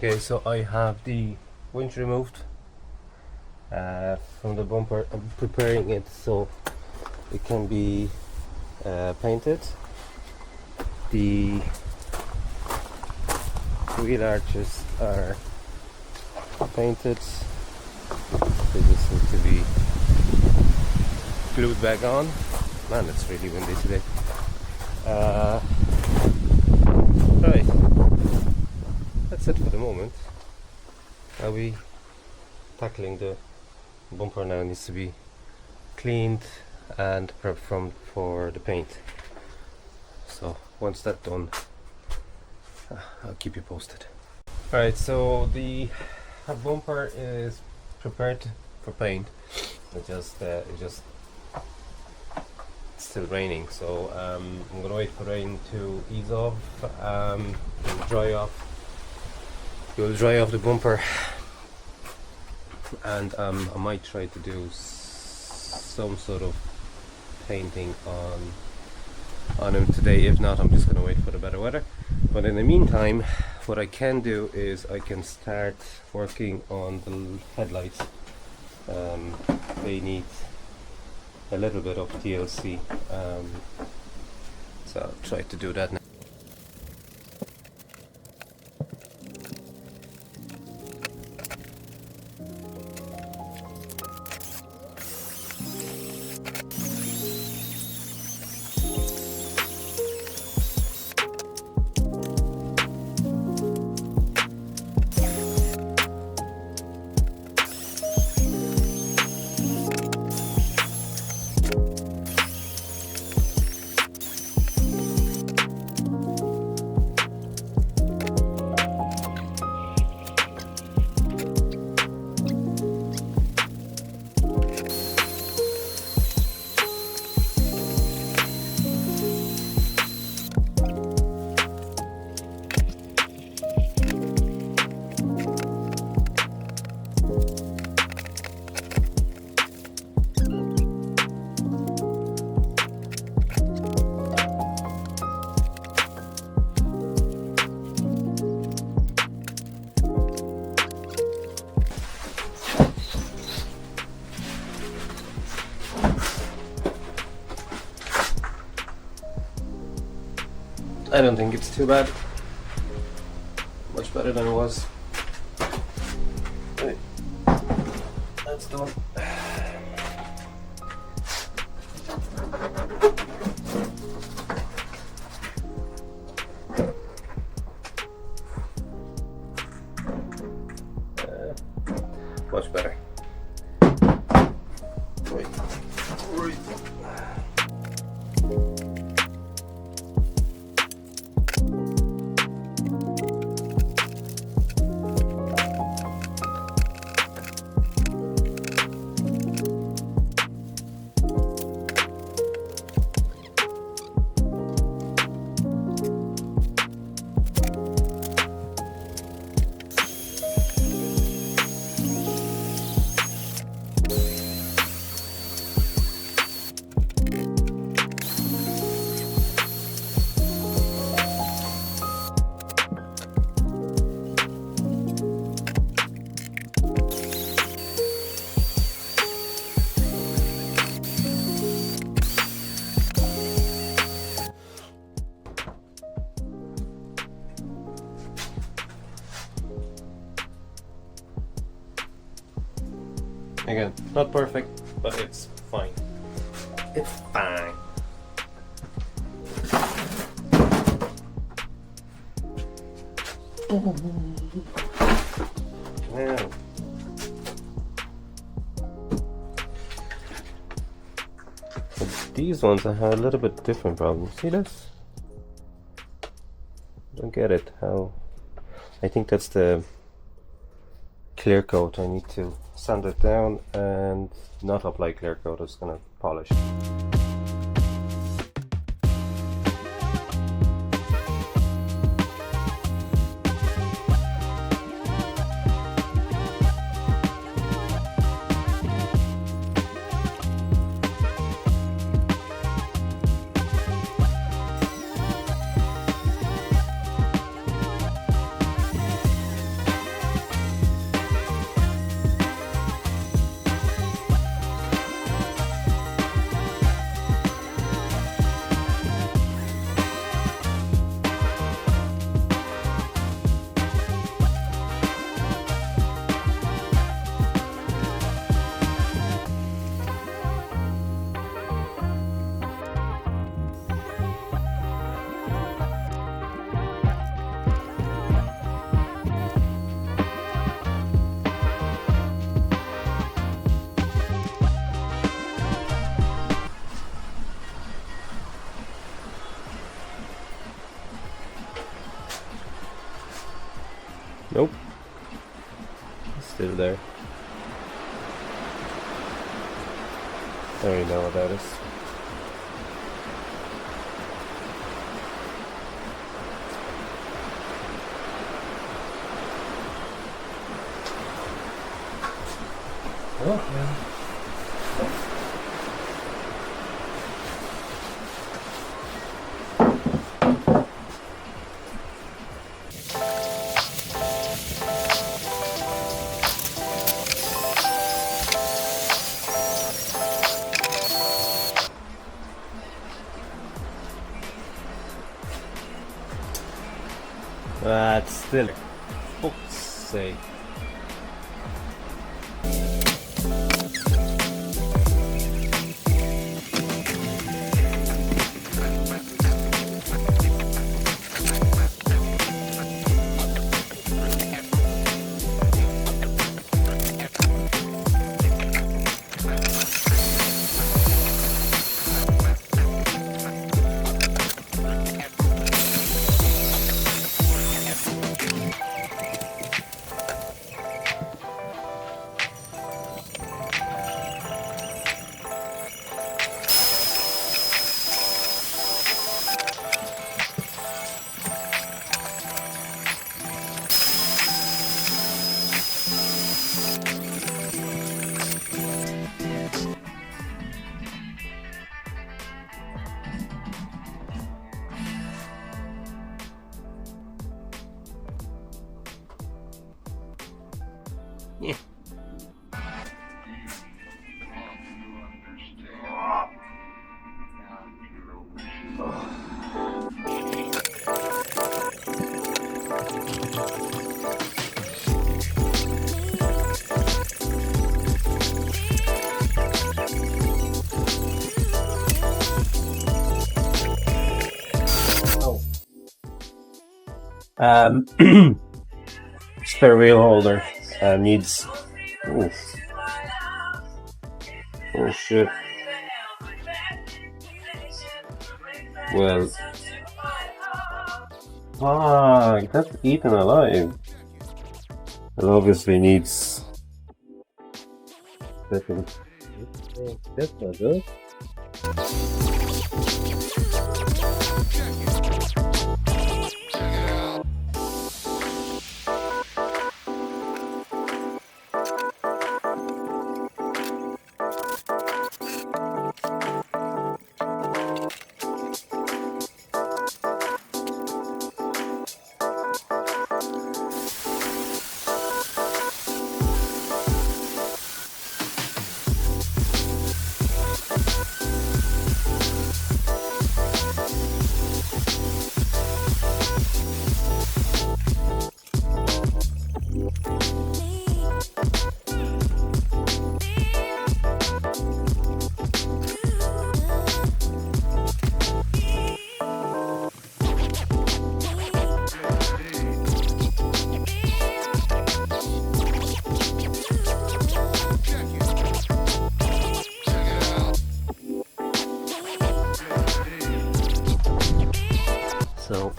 Okay, so I have the winch removed from the bumper. I'm preparing it so it can be painted. The wheel arches are painted. They just need to be glued back on. Man, it's really windy today. Right, that's it for the moment. I'll be tackling the bumper now. It needs to be cleaned and prepped for the paint. So once that's done, I'll keep you posted. Alright, so the bumper is prepared for paint. It's still raining, so I'm gonna wait for rain to ease off, dry off. You'll dry off the bumper, and I might try to do some sort of painting on him today. If not, I'm just gonna wait for the better weather. But in the meantime, what I can do is I can start working on the headlights. They need a little bit of TLC, so I'll try to do that now. I don't think it's too bad. Much better than it was. Right. That's done. Much better. Right. Right. Again, not perfect, but it's fine. It's fine. Now, these ones I had a little bit different problem. See this? Don't get it. How? I think that's the clear coat. I need to sand it down and not apply clear coat. I'm just gonna polish. still there. I already know about it. Oh, yeah. That's still, fuck's sake. Yeah. Spare wheel holder needs. Oh. Oh shit. Well. That's eaten alive. It obviously needs. That's not good. So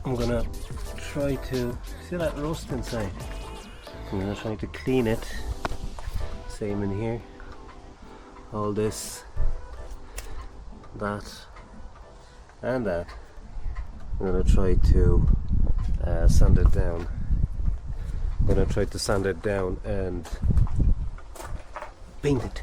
I'm gonna try to see that rust inside. I'm gonna try to clean it. Same in here. All this, that, and that. I'm gonna try to sand it down. I'm gonna try to sand it down and paint it.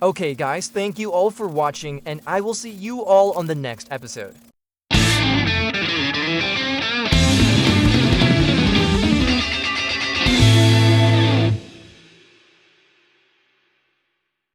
Okay guys, thank you all for watching and I will see you all on the next episode.